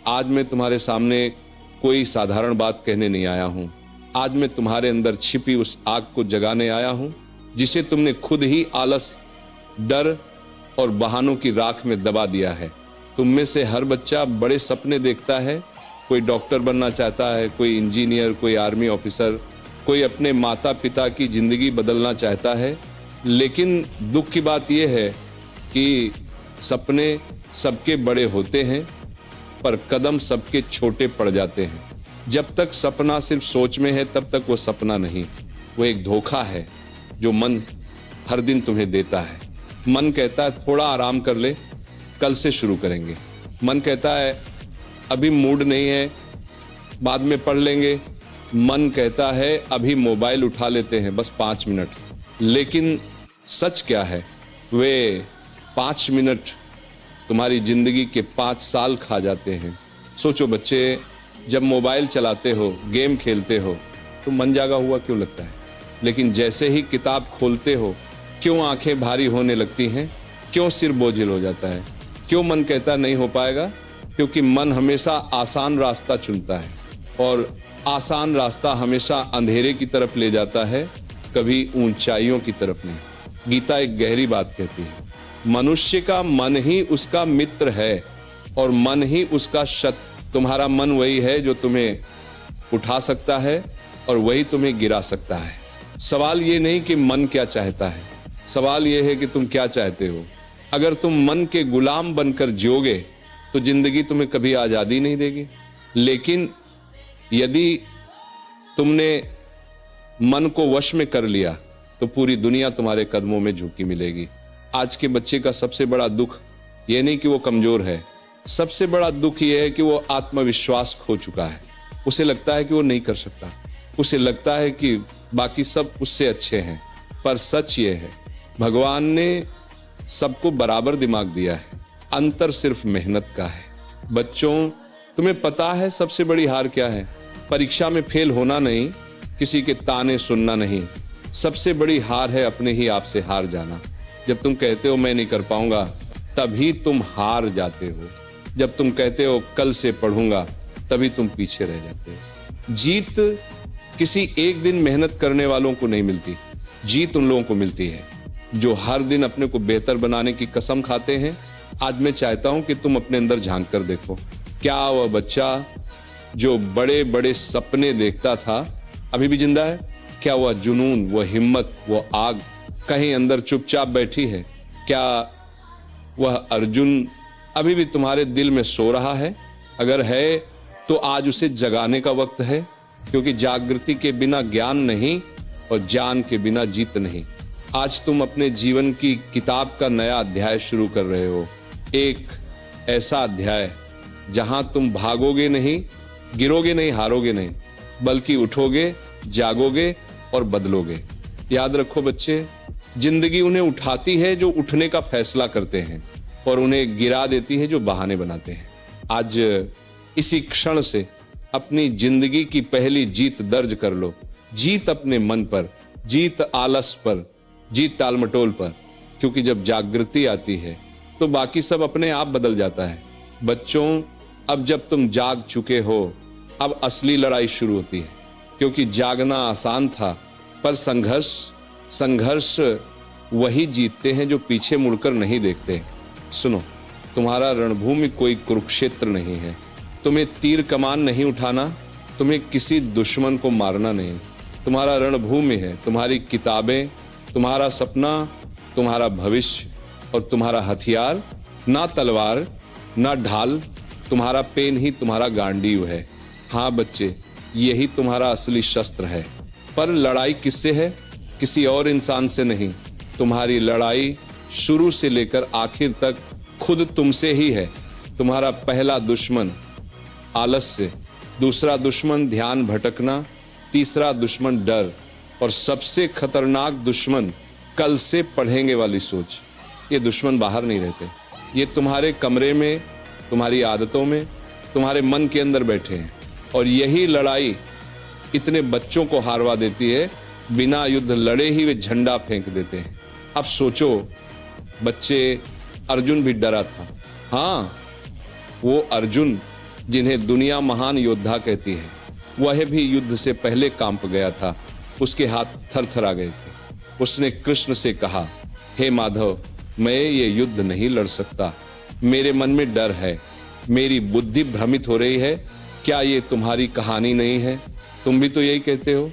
आज मैं तुम्हारे सामने कोई साधारण बात कहने नहीं आया हूं। आज मैं तुम्हारे अंदर छिपी उस आग को जगाने आया हूं जिसे तुमने खुद ही आलस, डर और बहानों की राख में दबा दिया है। तुम में से हर बच्चा बड़े सपने देखता है। कोई डॉक्टर बनना चाहता है, कोई इंजीनियर, कोई आर्मी ऑफिसर, कोई अपने माता पिता की जिंदगी बदलना चाहता है। लेकिन दुख की बात यह है कि सपने सबके बड़े होते हैं पर कदम सबके छोटे पड़ जाते हैं। जब तक सपना सिर्फ सोच में है तब तक वो सपना नहीं, वो एक धोखा है जो मन हर दिन तुम्हें देता है। मन कहता है थोड़ा आराम कर ले, कल से शुरू करेंगे। मन कहता है अभी मूड नहीं है, बाद में पढ़ लेंगे। मन कहता है अभी मोबाइल उठा लेते हैं, बस 5 मिनट। लेकिन सच क्या है? वे 5 मिनट तुम्हारी जिंदगी के 5 साल खा जाते हैं। सोचो बच्चे, जब मोबाइल चलाते हो, गेम खेलते हो तो मन जागा हुआ क्यों लगता है? लेकिन जैसे ही किताब खोलते हो क्यों आंखें भारी होने लगती हैं? क्यों सिर बोझिल हो जाता है? क्यों मन कहता नहीं हो पाएगा? क्योंकि मन हमेशा आसान रास्ता चुनता है और आसान रास्ता हमेशा अंधेरे की तरफ ले जाता है, कभी ऊंचाइयों की तरफ नहीं। गीता एक गहरी बात कहती है, मनुष्य का मन ही उसका मित्र है और मन ही उसका शत्रु। तुम्हारा मन वही है जो तुम्हें उठा सकता है और वही तुम्हें गिरा सकता है। सवाल ये नहीं कि मन क्या चाहता है, सवाल ये है कि तुम क्या चाहते हो। अगर तुम मन के गुलाम बनकर जियोगे तो जिंदगी तुम्हें कभी आजादी नहीं देगी। लेकिन यदि तुमने मन को वश में कर लिया तो पूरी दुनिया तुम्हारे कदमों में झुकी मिलेगी। आज के बच्चे का सबसे बड़ा दुख ये नहीं कि वो कमजोर है, सबसे बड़ा दुख ये है कि वो आत्मविश्वास खो चुका है। उसे लगता है कि वो नहीं कर सकता, उसे लगता है कि बाकी सब उससे अच्छे हैं। पर सच ये है, भगवान ने सबको बराबर दिमाग दिया है, अंतर सिर्फ मेहनत का है। बच्चों, तुम्हें पता है सबसे बड़ी हार क्या है? परीक्षा में फेल होना नहीं, किसी के ताने सुनना नहीं। सबसे बड़ी हार है अपने ही आप से हार जाना। जब तुम कहते हो मैं नहीं कर पाऊंगा, तभी तुम हार जाते हो। जब तुम कहते हो कल से पढ़ूंगा, तभी तुम पीछे रह जाते हो। जीत किसी एक दिन मेहनत करने वालों को नहीं मिलती, जीत उन लोगों को मिलती है जो हर दिन अपने को बेहतर बनाने की कसम खाते हैं। आज मैं चाहता हूं कि तुम अपने अंदर झांक कर देखो, क्या वह बच्चा जो बड़े बड़े सपने देखता था अभी भी जिंदा है? क्या वह जुनून, वह हिम्मत, वह आग कहीं अंदर चुपचाप बैठी है? क्या वह अर्जुन अभी भी तुम्हारे दिल में सो रहा है? अगर है तो आज उसे जगाने का वक्त है, क्योंकि जागृति के बिना ज्ञान नहीं और ज्ञान के बिना जीत नहीं। आज तुम अपने जीवन की किताब का नया अध्याय शुरू कर रहे हो, एक ऐसा अध्याय जहां तुम भागोगे नहीं, गिरोगे नहीं, हारोगे नहीं, बल्कि उठोगे, जागोगे और बदलोगे। याद रखो बच्चे, जिंदगी उन्हें उठाती है जो उठने का फैसला करते हैं और उन्हें गिरा देती है जो बहाने बनाते हैं। आज इसी क्षण से अपनी जिंदगी की पहली जीत दर्ज कर लो। जीत अपने मन पर, जीत आलस पर, जीत टालमटोल पर, क्योंकि जब जागृति आती है तो बाकी सब अपने आप बदल जाता है। बच्चों, अब जब तुम जाग चुके हो, अब असली लड़ाई शुरू होती है, क्योंकि जागना आसान था पर संघर्ष वही जीतते हैं जो पीछे मुड़कर नहीं देखते। सुनो, तुम्हारा रणभूमि कोई कुरुक्षेत्र नहीं है। तुम्हें तीर कमान नहीं उठाना, तुम्हें किसी दुश्मन को मारना नहीं। तुम्हारा रणभूमि है तुम्हारी किताबें, तुम्हारा सपना, तुम्हारा भविष्य और तुम्हारा हथियार ना तलवार ना ढाल, तुम्हारा पेन ही तुम्हारा गांडीव है। हाँ बच्चे, यही तुम्हारा असली शस्त्र है। पर लड़ाई किससे है? किसी और इंसान से नहीं। तुम्हारी लड़ाई शुरू से लेकर आखिर तक खुद तुमसे ही है। तुम्हारा पहला दुश्मन आलस से, दूसरा दुश्मन ध्यान भटकना, तीसरा दुश्मन डर और सबसे खतरनाक दुश्मन कल से पढ़ेंगे वाली सोच। ये दुश्मन बाहर नहीं रहते, ये तुम्हारे कमरे में, तुम्हारी आदतों में, तुम्हारे मन के अंदर बैठे हैं। और यही लड़ाई इतने बच्चों को हारवा देती है, बिना युद्ध लड़े ही वे झंडा फेंक देते हैं। अब सोचो बच्चे, अर्जुन भी डरा था। हाँ, वो अर्जुन जिन्हें दुनिया महान योद्धा कहती है, वह भी युद्ध से पहले कांप गया था। उसके हाथ थरथरा गए थे। उसने कृष्ण से कहा, हे माधव, मैं ये युद्ध नहीं लड़ सकता। मेरे मन में डर है, मेरी बुद्धि भ्रमित हो रही है। क्या ये तुम्हारी कहानी नहीं है? तुम भी तो यही कहते हो।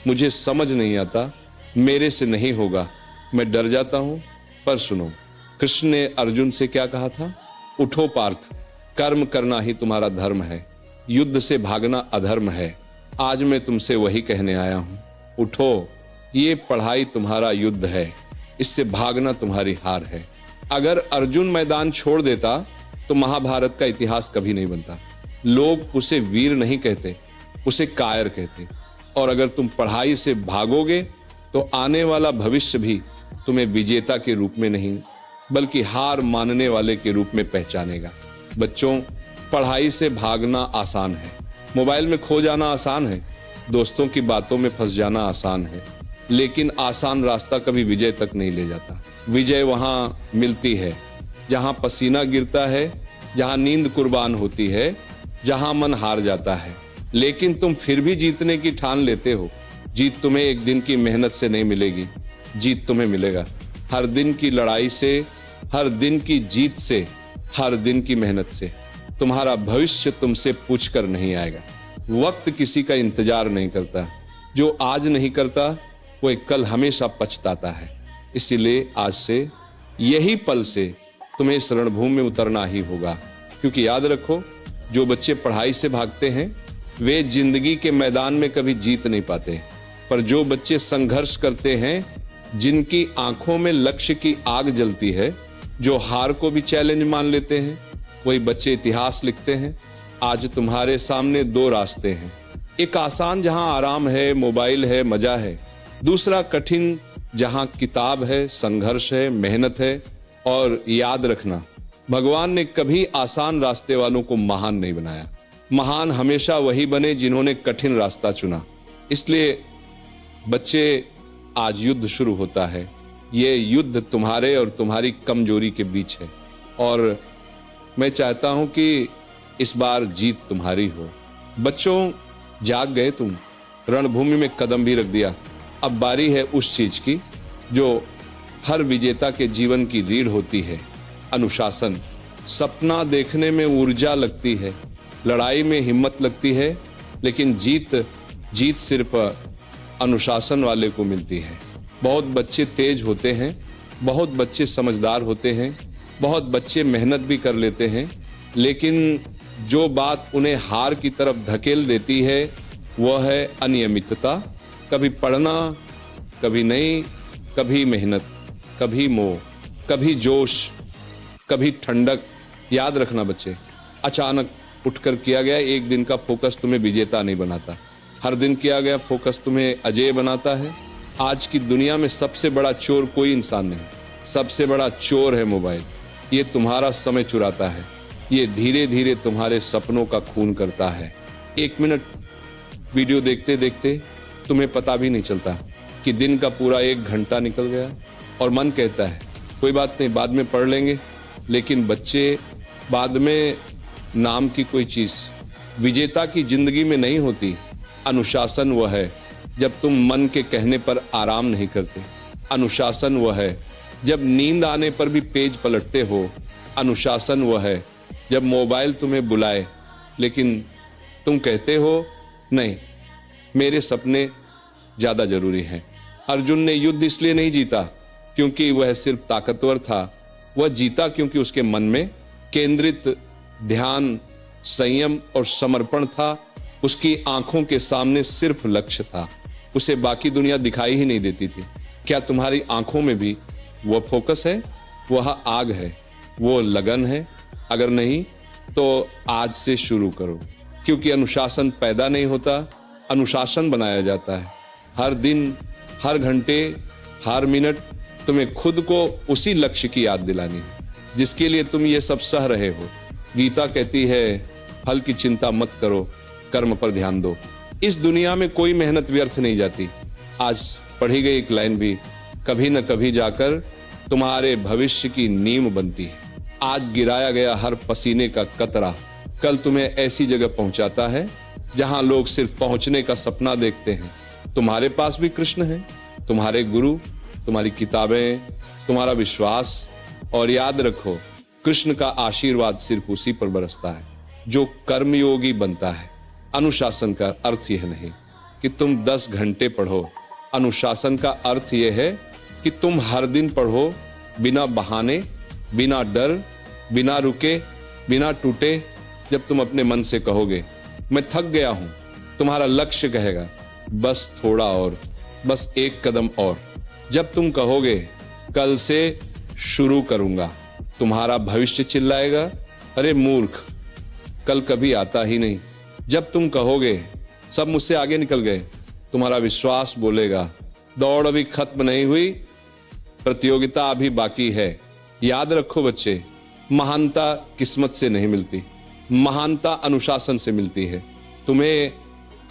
मुझे समझ नहीं आता, मेरे से नहीं होगा, मैं डर जाता हूं। पर सुनो, कृष्ण ने अर्जुन से क्या कहा था? उठो पार्थ, कर्म करना ही तुम्हारा धर्म है, युद्ध से भागना अधर्म है। आज मैं तुमसे वही कहने आया हूं। उठो, ये पढ़ाई तुम्हारा युद्ध है, इससे भागना तुम्हारी हार है। अगर अर्जुन मैदान छोड़ देता तो महाभारत का इतिहास कभी नहीं बनता। लोग उसे वीर नहीं कहते, उसे कायर कहते। और अगर तुम पढ़ाई से भागोगे तो आने वाला भविष्य भी तुम्हें विजेता के रूप में नहीं, बल्कि हार मानने वाले के रूप में पहचानेगा। बच्चों, पढ़ाई से भागना आसान है, मोबाइल में खो जाना आसान है, दोस्तों की बातों में फंस जाना आसान है, लेकिन आसान रास्ता कभी विजय तक नहीं ले जाता। विजय वहां मिलती है जहां पसीना गिरता है, जहां नींद कुर्बान होती है, जहां मन हार जाता है, लेकिन तुम फिर भी जीतने की ठान लेते हो। जीत तुम्हें एक दिन की मेहनत से नहीं मिलेगी, जीत तुम्हें मिलेगा हर दिन की लड़ाई से, हर दिन की जीत से, हर दिन की मेहनत से। तुम्हारा भविष्य तुमसे पूछकर नहीं आएगा। वक्त किसी का इंतजार नहीं करता। जो आज नहीं करता वो एक कल हमेशा पछताता है। इसीलिए आज से, यही पल से तुम्हें इस रणभूमि में उतरना ही होगा। क्योंकि याद रखो, जो बच्चे पढ़ाई से भागते हैं वे जिंदगी के मैदान में कभी जीत नहीं पाते। पर जो बच्चे संघर्ष करते हैं, जिनकी आंखों में लक्ष्य की आग जलती है, जो हार को भी चैलेंज मान लेते हैं, वही बच्चे इतिहास लिखते हैं। आज तुम्हारे सामने दो रास्ते हैं। एक आसान जहां आराम है, मोबाइल है, मजा है। दूसरा कठिन जहां किताब है, संघर्ष है, मेहनत है। और याद रखना, भगवान ने कभी आसान रास्ते वालों को महान नहीं बनाया। महान हमेशा वही बने जिन्होंने कठिन रास्ता चुना। इसलिए बच्चे, आज युद्ध शुरू होता है। ये युद्ध तुम्हारे और तुम्हारी कमजोरी के बीच है, और मैं चाहता हूं कि इस बार जीत तुम्हारी हो। बच्चों, जाग गए तुम, रणभूमि में कदम भी रख दिया। अब बारी है उस चीज की जो हर विजेता के जीवन की रीढ़ होती है, अनुशासन। सपना देखने में ऊर्जा लगती है, लड़ाई में हिम्मत लगती है, लेकिन जीत सिर्फ अनुशासन वाले को मिलती है। बहुत बच्चे तेज होते हैं, बहुत बच्चे समझदार होते हैं, बहुत बच्चे मेहनत भी कर लेते हैं, लेकिन जो बात उन्हें हार की तरफ धकेल देती है वह है अनियमितता। कभी पढ़ना, कभी नहीं, कभी मेहनत, कभी मोह, कभी जोश, कभी ठंडक। याद रखना बच्चे, अचानक उठकर किया गया एक दिन का फोकस तुम्हें विजेता नहीं बनाता। हर दिन किया गया फोकस तुम्हें अजेय बनाता है। आज की दुनिया में सबसे बड़ा चोर कोई इंसान नहीं, सबसे बड़ा चोर है मोबाइल। ये तुम्हारा समय चुराता है, ये धीरे धीरे तुम्हारे सपनों का खून करता है। 1 मिनट वीडियो देखते देखते तुम्हें पता भी नहीं चलता कि दिन का पूरा 1 घंटा निकल गया, और मन कहता है कोई बात नहीं, बाद में पढ़ लेंगे। लेकिन बच्चे, बाद में नाम की कोई चीज विजेता की जिंदगी में नहीं होती। अनुशासन वह है जब तुम मन के कहने पर आराम नहीं करते। अनुशासन वह है जब नींद आने पर भी पेज पलटते हो। अनुशासन वह है जब मोबाइल तुम्हें बुलाए लेकिन तुम कहते हो नहीं, मेरे सपने ज्यादा जरूरी हैं। अर्जुन ने युद्ध इसलिए नहीं जीता क्योंकि वह सिर्फ ताकतवर था, वह जीता क्योंकि उसके मन में केंद्रित ध्यान, संयम और समर्पण था। उसकी आंखों के सामने सिर्फ लक्ष्य था, उसे बाकी दुनिया दिखाई ही नहीं देती थी। क्या तुम्हारी आंखों में भी वह फोकस है, वह आग है, वो लगन है? अगर नहीं तो आज से शुरू करो, क्योंकि अनुशासन पैदा नहीं होता, अनुशासन बनाया जाता है। हर दिन, हर घंटे, हर मिनट तुम्हें खुद को उसी लक्ष्य की याद दिलानी है जिसके लिए तुम ये सब सह रहे हो। गीता कहती है, फल की चिंता मत करो, कर्म पर ध्यान दो। इस दुनिया में कोई मेहनत व्यर्थ नहीं जाती। आज पढ़ी गई एक लाइन भी कभी न कभी जाकर तुम्हारे भविष्य की नींव बनती है। आज गिराया गया हर पसीने का कतरा कल तुम्हें ऐसी जगह पहुंचाता है जहां लोग सिर्फ पहुंचने का सपना देखते हैं। तुम्हारे पास भी कृष्ण है, तुम्हारे गुरु, तुम्हारी किताबें, तुम्हारा विश्वास, और याद रखो कृष्ण का आशीर्वाद सिर्फ उसी पर बरसता है जो कर्मयोगी बनता है। अनुशासन का अर्थ यह नहीं कि तुम 10 घंटे पढ़ो। अनुशासन का अर्थ यह है कि तुम हर दिन पढ़ो, बिना बहाने, बिना डर, बिना रुके, बिना टूटे। जब तुम अपने मन से कहोगे मैं थक गया हूं, तुम्हारा लक्ष्य कहेगा बस थोड़ा और, बस एक कदम और। जब तुम कहोगे कल से शुरू करूंगा, तुम्हारा भविष्य चिल्लाएगा अरे मूर्ख, कल कभी आता ही नहीं। जब तुम कहोगे सब मुझसे आगे निकल गए, तुम्हारा विश्वास बोलेगा दौड़ अभी खत्म नहीं हुई, प्रतियोगिता अभी बाकी है। याद रखो बच्चे, महानता किस्मत से नहीं मिलती, महानता अनुशासन से मिलती है। तुम्हें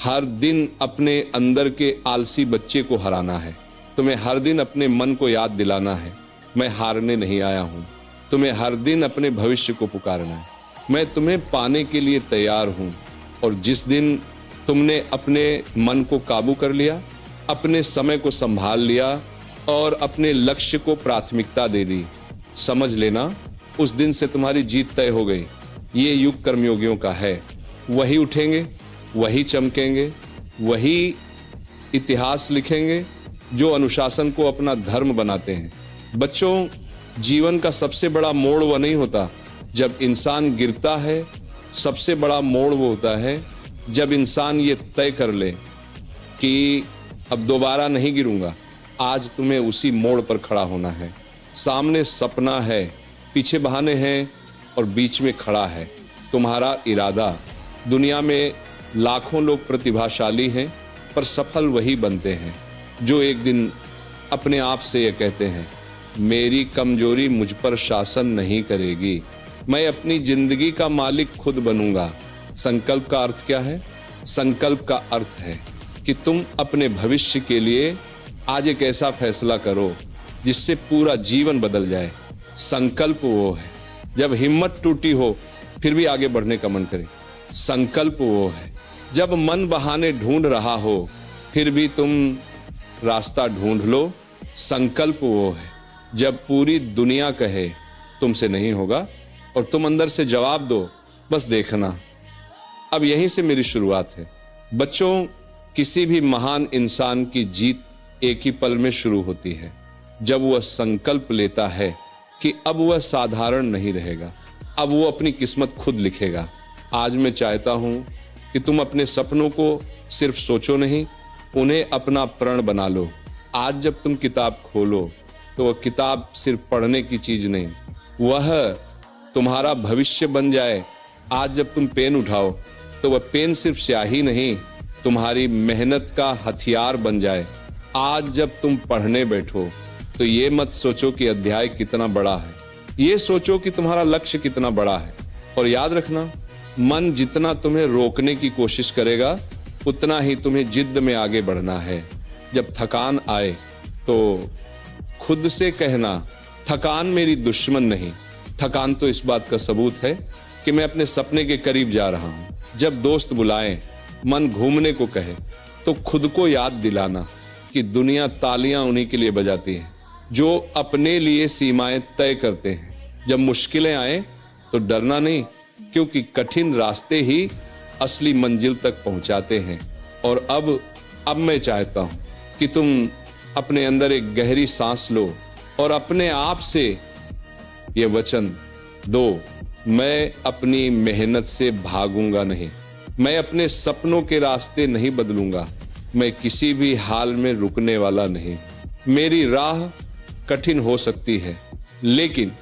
हर दिन अपने अंदर के आलसी बच्चे को हराना है। तुम्हें हर दिन अपने मन को याद दिलाना है मैं हारने नहीं आया हूं। तुम्हें हर दिन अपने भविष्य को पुकारना है, मैं तुम्हें पाने के लिए तैयार हूं। और जिस दिन तुमने अपने मन को काबू कर लिया, अपने समय को संभाल लिया और अपने लक्ष्य को प्राथमिकता दे दी, समझ लेना उस दिन से तुम्हारी जीत तय हो गई। ये युग कर्मयोगियों का है। वही उठेंगे, वही चमकेंगे, वही इतिहास लिखेंगे जो अनुशासन को अपना धर्म बनाते हैं। बच्चों, जीवन का सबसे बड़ा मोड़ वो नहीं होता जब इंसान गिरता है, सबसे बड़ा मोड़ वो होता है जब इंसान ये तय कर ले कि अब दोबारा नहीं गिरूंगा। आज तुम्हें उसी मोड़ पर खड़ा होना है। सामने सपना है, पीछे बहाने हैं और बीच में खड़ा है तुम्हारा इरादा। दुनिया में लाखों लोग प्रतिभाशाली हैं, पर सफल वही बनते हैं जो एक दिन अपने आप से ये कहते हैं मेरी कमजोरी मुझ पर शासन नहीं करेगी, मैं अपनी जिंदगी का मालिक खुद बनूंगा। संकल्प का अर्थ क्या है? संकल्प का अर्थ है कि तुम अपने भविष्य के लिए आज एक ऐसा फैसला करो जिससे पूरा जीवन बदल जाए। संकल्प वो है जब हिम्मत टूटी हो फिर भी आगे बढ़ने का मन करे। संकल्प वो है जब मन बहाने ढूंढ रहा हो फिर भी तुम रास्ता ढूंढ लो। संकल्प वो है जब पूरी दुनिया कहे तुमसे नहीं होगा और तुम अंदर से जवाब दो बस देखना। अब यहीं से मेरी शुरुआत है। बच्चों, किसी भी महान इंसान की जीत एक ही पल में शुरू होती है जब वह संकल्प लेता है कि अब वह साधारण नहीं रहेगा, अब वो अपनी किस्मत खुद लिखेगा। आज मैं चाहता हूं कि तुम अपने सपनों को सिर्फ सोचो नहीं, उन्हें अपना प्रण बना लो। आज जब तुम किताब खोलो तो वह किताब सिर्फ पढ़ने की चीज नहीं, वह तुम्हारा भविष्य बन जाए। आज जब तुम पेन उठाओ तो वह पेन सिर्फ स्याही नहीं, तुम्हारी मेहनत का हथियार बन जाए। आज जब तुम पढ़ने बैठो तो ये मत सोचो कि अध्याय कितना बड़ा है, ये सोचो कि तुम्हारा लक्ष्य कितना बड़ा है। और याद रखना, मन जितना तुम्हें रोकने की कोशिश करेगा उतना ही तुम्हें जिद्द में आगे बढ़ना है। जब थकान आए तो खुद से कहना थकान मेरी दुश्मन नहीं, थकान तो इस बात का सबूत है कि मैं अपने सपने के करीब जा रहा हूं। जब दोस्त बुलाएं, मन घूमने को कहे तो खुद को याद दिलाना कि दुनिया तालियां उन्हीं के लिए बजाती है जो अपने लिए सीमाएं तय करते हैं। जब मुश्किलें आए तो डरना नहीं, क्योंकि कठिन रास्ते ही असली मंजिल तक पहुंचाते हैं। और अब मैं चाहता हूं कि तुम अपने अंदर एक गहरी सांस लो और अपने आप से ये वचन दो, मैं अपनी मेहनत से भागूंगा नहीं, मैं अपने सपनों के रास्ते नहीं बदलूंगा, मैं किसी भी हाल में रुकने वाला नहीं। मेरी राह कठिन हो सकती है लेकिन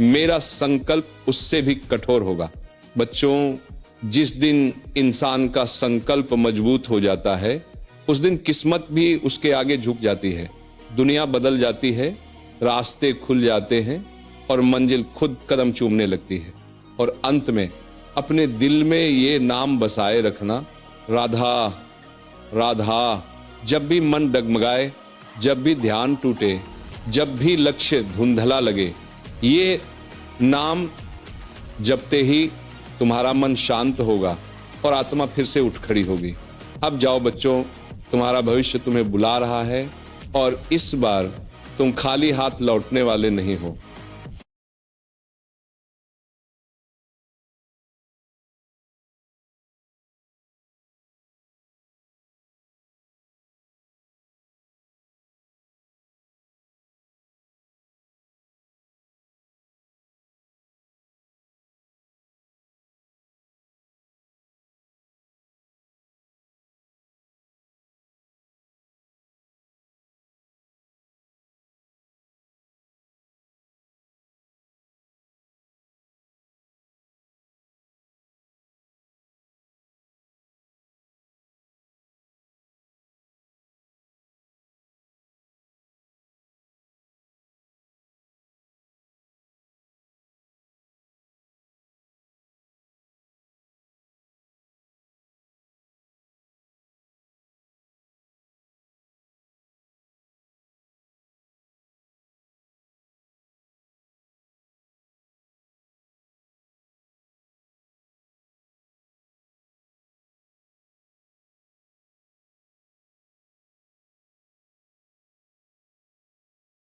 मेरा संकल्प उससे भी कठोर होगा। बच्चों, जिस दिन इंसान का संकल्प मजबूत हो जाता है उस दिन किस्मत भी उसके आगे झुक जाती है, दुनिया बदल जाती है, रास्ते खुल जाते हैं और मंजिल खुद कदम चूमने लगती है। और अंत में अपने दिल में ये नाम बसाए रखना, राधा राधा। जब भी मन डगमगाए, जब भी ध्यान टूटे, जब भी लक्ष्य धुंधला लगे, ये नाम जपते ही तुम्हारा मन शांत होगा और आत्मा फिर से उठ खड़ी होगी। अब जाओ बच्चों, तुम्हारा भविष्य तुम्हें बुला रहा है और इस बार तुम खाली हाथ लौटने वाले नहीं हो।